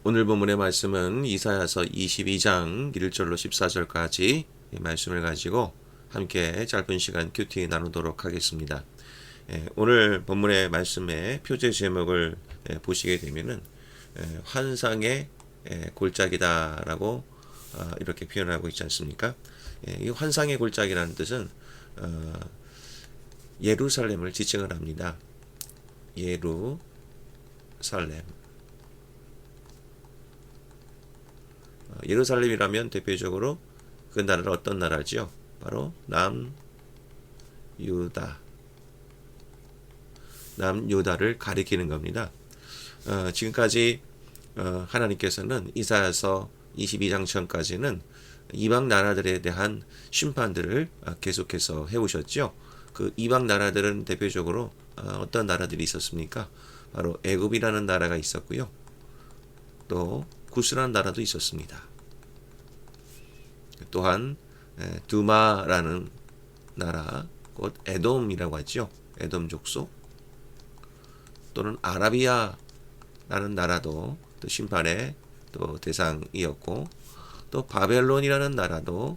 오늘 본문의 말씀은 이사야서 22장 1절로 14절까지 말씀을 가지고 함께 짧은 시간 큐티 나누도록 하겠습니다. 오늘 본문의 말씀의 표제 제목을 보시게 되면은 환상의 골짜기다라고 이렇게 표현하고 있지 않습니까? 이 환상의 골짜기라는 뜻은 예루살렘을 지칭을 합니다. 예루살렘. 예루살렘이라면 대표적으로 그 나라는 어떤 나라지요? 바로 남유다를 가리키는 겁니다. 지금까지 하나님께서는 이사야서 22장 전까지는 이방 나라들에 대한 심판들을 계속해서 해오셨죠. 그 이방 나라들은 대표적으로 어떤 나라들이 있었습니까? 바로 애굽이라는 나라가 있었고요. 또 구스라는 나라도 있었습니다. 또한 두마라는 나라, 곧 에돔이라고 하죠. 에돔 족속. 또는 아라비아라는 나라도 또 심판의 또 대상이었고, 또 바벨론이라는 나라도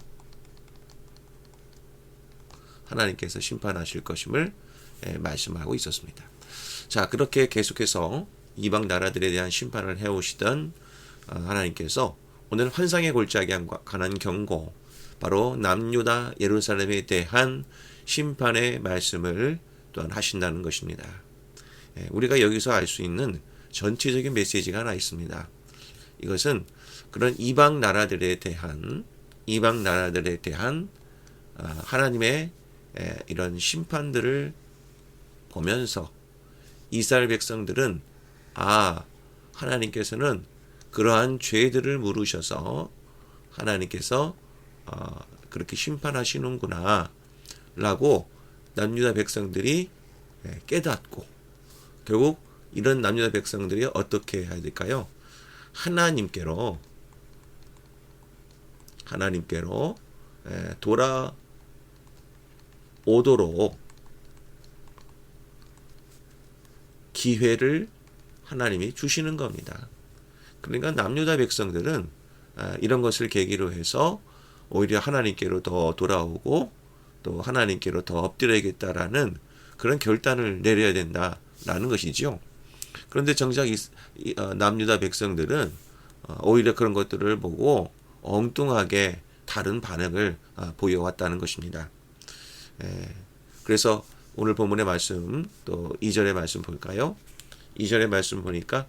하나님께서 심판하실 것임을 말씀하고 있었습니다. 자, 그렇게 계속해서 이방 나라들에 대한 심판을 해오시던 하나님께서 오늘 환상의 골짜기에 관한 경고, 바로 남유다 예루살렘에 대한 심판의 말씀을 또한 하신다는 것입니다. 우리가 여기서 알 수 있는 전체적인 메시지가 하나 있습니다. 이것은 그런 이방 나라들에 대한 하나님의 이런 심판들을 보면서 이스라엘 백성들은 하나님께서는 그러한 죄들을 물으셔서 하나님께서 그렇게 심판하시는구나 라고 남유다 백성들이 깨닫고, 결국 이런 남유다 백성들이 어떻게 해야 될까요? 하나님께로 돌아오도록 기회를 하나님이 주시는 겁니다. 그러니까 남유다 백성들은 이런 것을 계기로 해서 오히려 하나님께로 더 돌아오고 또 하나님께로 더 엎드려야겠다라는 그런 결단을 내려야 된다라는 것이죠. 그런데 정작 남유다 백성들은 오히려 그런 것들을 보고 엉뚱하게 다른 반응을 보여왔다는 것입니다. 그래서 오늘 본문의 말씀, 또 2절의 말씀 볼까요? 2절의 말씀 보니까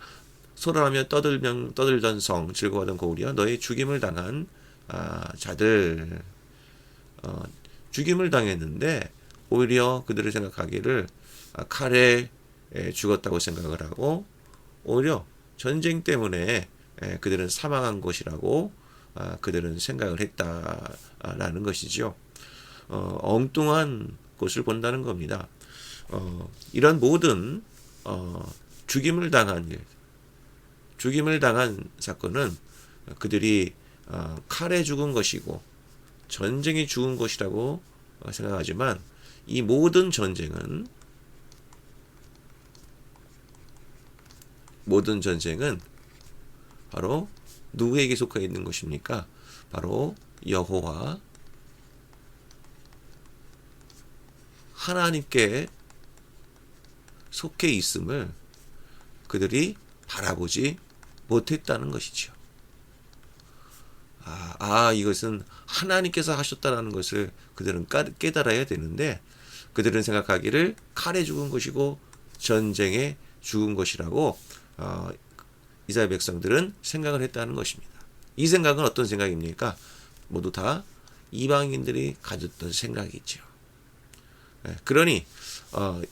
소란하며 떠들던 성, 즐거워하던 고울이여, 너의 죽임을 당한 자들, 죽임을 당했는데 오히려 그들을 생각하기를 칼에 죽었다고 생각을 하고, 오히려 전쟁 때문에 그들은 사망한 것이라고 그들은 생각을 했다라는 것이죠. 엉뚱한 것을 본다는 겁니다. 이런 모든 죽임을 당한 사건은 그들이 칼에 죽은 것이고 전쟁에 죽은 것이라고 생각하지만, 이 모든 전쟁은 바로 누구에게 속해 있는 것입니까? 바로 여호와 하나님께 속해 있음을 그들이 바라보지 못했다는 것이죠. 이것은 하나님께서 하셨다는 것을 그들은 깨달아야 되는데, 그들은 생각하기를 칼에 죽은 것이고 전쟁에 죽은 것이라고 이스라엘 백성들은 생각을 했다는 것입니다. 이 생각은 어떤 생각입니까? 모두 다 이방인들이 가졌던 생각이죠. 그러니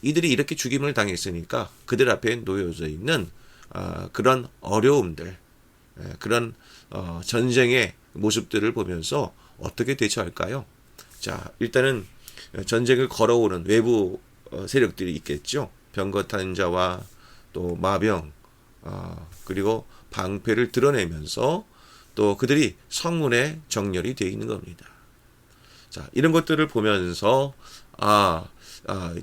이들이 이렇게 죽임을 당했으니까 그들 앞에 놓여져 있는 그런 어려움들, 그런 전쟁의 모습들을 보면서 어떻게 대처할까요? 자, 일단은 전쟁을 걸어오는 외부 세력들이 있겠죠. 병거탄 자와 또 마병, 그리고 방패를 드러내면서 또 그들이 성문에 정렬이 되어 있는 겁니다. 자, 이런 것들을 보면서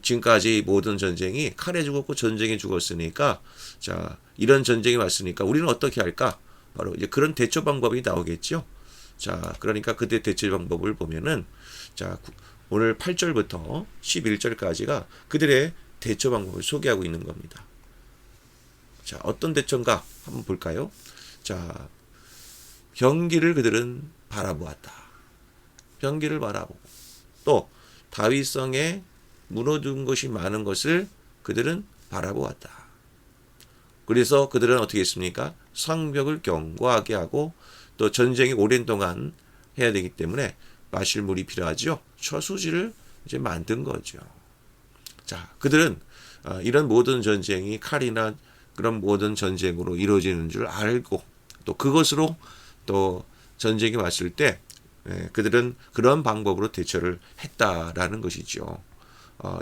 지금까지 모든 전쟁이 칼에 죽었고 전쟁에 죽었으니까, 자, 이런 전쟁이 왔으니까 우리는 어떻게 할까? 바로 이제 그런 대처 방법이 나오겠죠. 자, 그러니까 그때 대처 방법을 보면은 자, 오늘 8절부터 11절까지가 그들의 대처 방법을 소개하고 있는 겁니다. 자, 어떤 대처인가 한번 볼까요? 자, 병기를 그들은 바라보았다. 병기를 바라보고 또 다윗성에 무너진 것이 많은 것을 그들은 바라보았다. 그래서 그들은 어떻게 했습니까? 성벽을 견고하게 하고 또 전쟁이 오랜 동안 해야 되기 때문에 마실 물이 필요하죠. 처수지를 이제 만든 거죠. 자, 그들은 이런 모든 전쟁이 칼이나 그런 모든 전쟁으로 이루어지는 줄 알고 또 그것으로 또 전쟁이 왔을 때 그들은 그런 방법으로 대처를 했다라는 것이죠.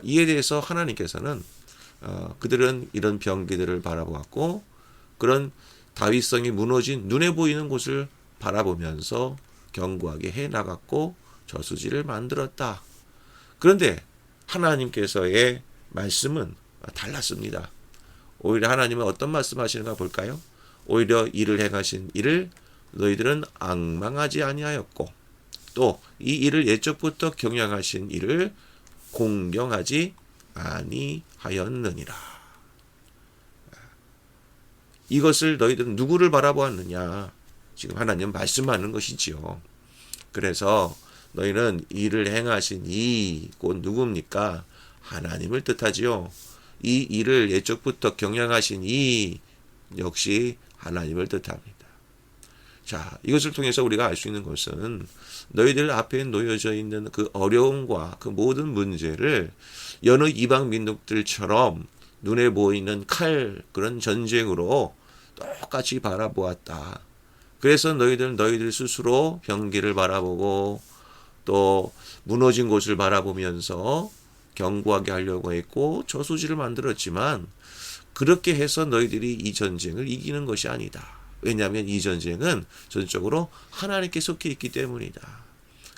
이에 대해서 하나님께서는 그들은 이런 병기들을 바라보았고 그런 다윗성이 무너진 눈에 보이는 곳을 바라보면서 견고하게 해나갔고 저수지를 만들었다. 그런데 하나님께서의 말씀은 달랐습니다. 오히려 하나님은 어떤 말씀하시는가 볼까요? 오히려 이를 행하신 이를 너희들은 앙망하지 아니하였고 또 이 일을 옛적부터 경영하신 이를 공경하지 아니하였느니라. 이것을 너희들은 누구를 바라보았느냐? 지금 하나님 말씀하는 것이지요. 그래서 너희는 이를 행하신 이 곧 누굽니까? 하나님을 뜻하지요. 이 일을 옛적부터 경영하신 이 역시 하나님을 뜻합니다. 자, 이것을 통해서 우리가 알 수 있는 것은 너희들 앞에 놓여져 있는 그 어려움과 그 모든 문제를 여느 이방 민족들처럼 눈에 보이는 칼 그런 전쟁으로 똑같이 바라보았다. 그래서 너희들 스스로 병기를 바라보고 또 무너진 곳을 바라보면서 견고하게 하려고 했고 저수지를 만들었지만 그렇게 해서 너희들이 이 전쟁을 이기는 것이 아니다. 왜냐하면 이 전쟁은 전적으로 하나님께 속해 있기 때문이다.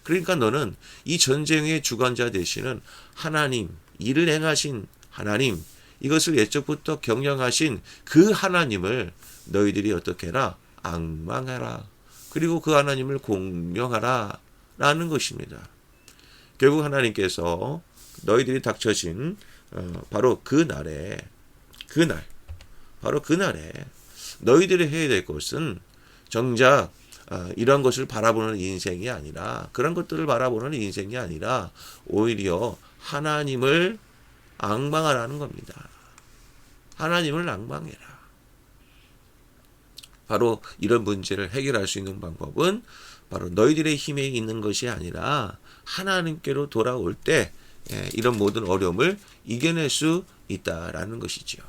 그러니까 너는 이 전쟁의 주관자 되시는 하나님, 이를 행하신 하나님, 이것을 옛적부터 경영하신 그 하나님을 너희들이 어떻게 해라? 앙망하라. 그리고 그 하나님을 공명하라. 라는 것입니다. 결국 하나님께서 너희들이 닥쳐진 바로 그날에 너희들이 해야 될 것은 정작 이런 것을 바라보는 인생이 아니라 그런 것들을 바라보는 인생이 아니라 오히려 하나님을 앙망하라는 겁니다. 하나님을 앙망해라. 바로 이런 문제를 해결할 수 있는 방법은 바로 너희들의 힘에 있는 것이 아니라 하나님께로 돌아올 때 이런 모든 어려움을 이겨낼 수 있다라는 것이죠.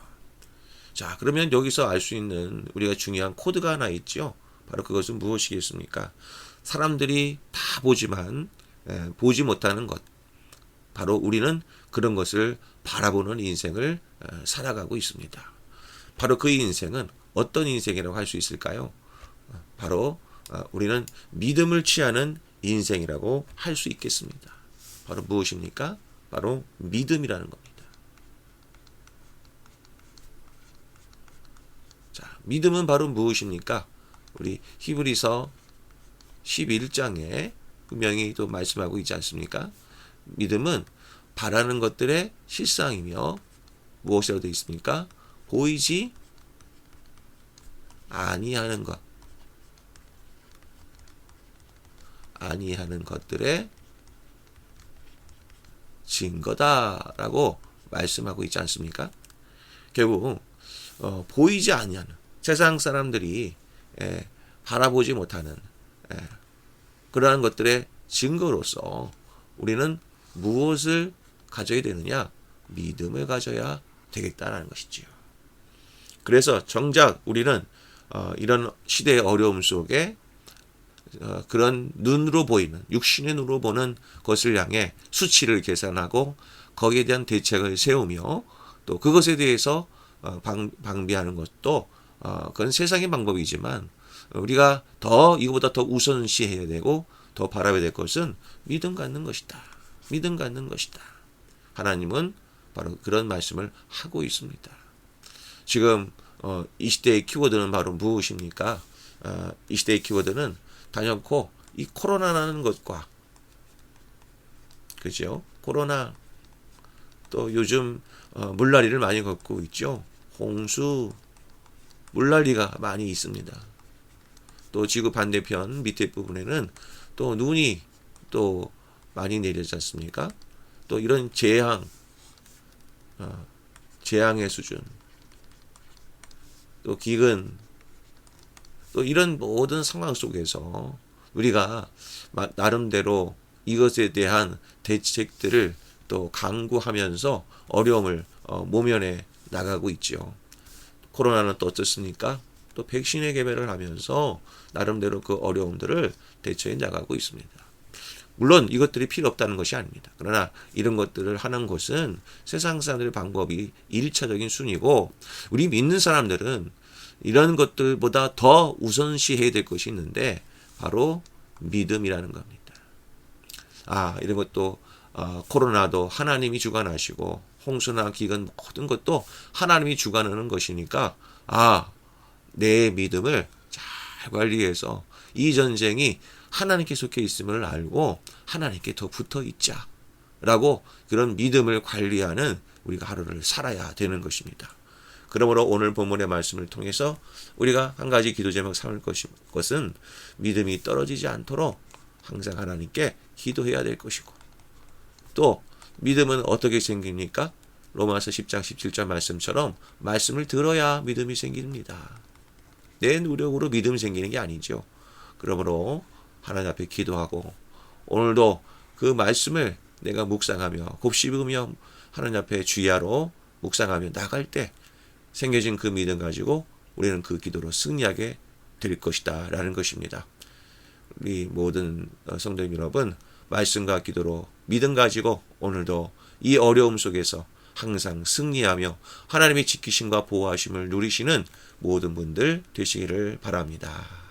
자, 그러면 여기서 알 수 있는 우리가 중요한 코드가 하나 있죠. 바로 그것은 무엇이겠습니까? 사람들이 다 보지만 보지 못하는 것. 바로 우리는 그런 것을 바라보는 인생을 살아가고 있습니다. 바로 그 인생은 어떤 인생이라고 할 수 있을까요? 바로 우리는 믿음을 취하는 인생이라고 할 수 있겠습니다. 바로 무엇입니까? 바로 믿음이라는 겁니다. 자, 믿음은 바로 무엇입니까? 우리 히브리서 11장에 분명히 또 말씀하고 있지 않습니까? 믿음은 바라는 것들의 실상이며 무엇이라고 되어 있습니까? 보이지 아니하는 것. 아니하는 것들의 증거다라고 말씀하고 있지 않습니까? 결국 보이지 아니하는 세상 사람들이 바라보지 못하는 그러한 것들의 증거로서 우리는 무엇을 가져야 되느냐? 믿음을 가져야 되겠다라는 것이지요. 그래서 정작 우리는 이런 시대의 어려움 속에 그런 눈으로 보이는 육신의 눈으로 보는 것을 향해 수치를 계산하고 거기에 대한 대책을 세우며 또 그것에 대해서 방비하는 것도 그건 세상의 방법이지만 우리가 이거보다 더 우선시해야 되고 더 바라봐야 될 것은 믿음 갖는 것이다. 믿음 갖는 것이다. 하나님은 바로 그런 말씀을 하고 있습니다. 지금 이 시대의 키워드는 바로 무엇입니까? 이 시대의 키워드는 단연코 이 코로나라는 것과, 그죠? 코로나, 또 요즘 물난리를 많이 겪고 있죠. 홍수, 물난리가 많이 있습니다. 또 지구 반대편 밑에 부분에는 또 눈이 또 많이 내리지 않습니까? 또 이런 재앙의 수준, 또 기근, 또 이런 모든 상황 속에서 우리가 나름대로 이것에 대한 대책들을 또 강구하면서 어려움을 모면해 나가고 있죠. 코로나는 또 어떻습니까? 또 백신의 개발을 하면서 나름대로 그 어려움들을 대처해 나가고 있습니다. 물론 이것들이 필요 없다는 것이 아닙니다. 그러나 이런 것들을 하는 것은 세상 사람들의 방법이 1차적인 순위고, 우리 믿는 사람들은 이런 것들보다 더 우선시해야 될 것이 있는데 바로 믿음이라는 겁니다. 이런 것도 코로나도 하나님이 주관하시고 홍수나 기근 모든 것도 하나님이 주관하는 것이니까 내 믿음을 잘 관리해서 이 전쟁이 하나님께 속해 있음을 알고 하나님께 더 붙어 있자 라고, 그런 믿음을 관리하는 우리가 하루를 살아야 되는 것입니다. 그러므로 오늘 본문의 말씀을 통해서 우리가 한 가지 기도 제목 삼을 것은 믿음이 떨어지지 않도록 항상 하나님께 기도해야 될 것이고, 또 믿음은 어떻게 생깁니까? 로마서 10장 17절 말씀처럼 말씀을 들어야 믿음이 생깁니다. 내 노력으로 믿음이 생기는 게 아니죠. 그러므로 하나님 앞에 기도하고, 오늘도 그 말씀을 내가 묵상하며 곱씹으며 하나님 앞에 주야로 묵상하며 나갈 때 생겨진 그 믿음 가지고 우리는 그 기도로 승리하게 될 것이다 라는 것입니다. 우리 모든 성도 여러분, 말씀과 기도로 믿음 가지고 오늘도 이 어려움 속에서 항상 승리하며 하나님의 지키심과 보호하심을 누리시는 모든 분들 되시기를 바랍니다.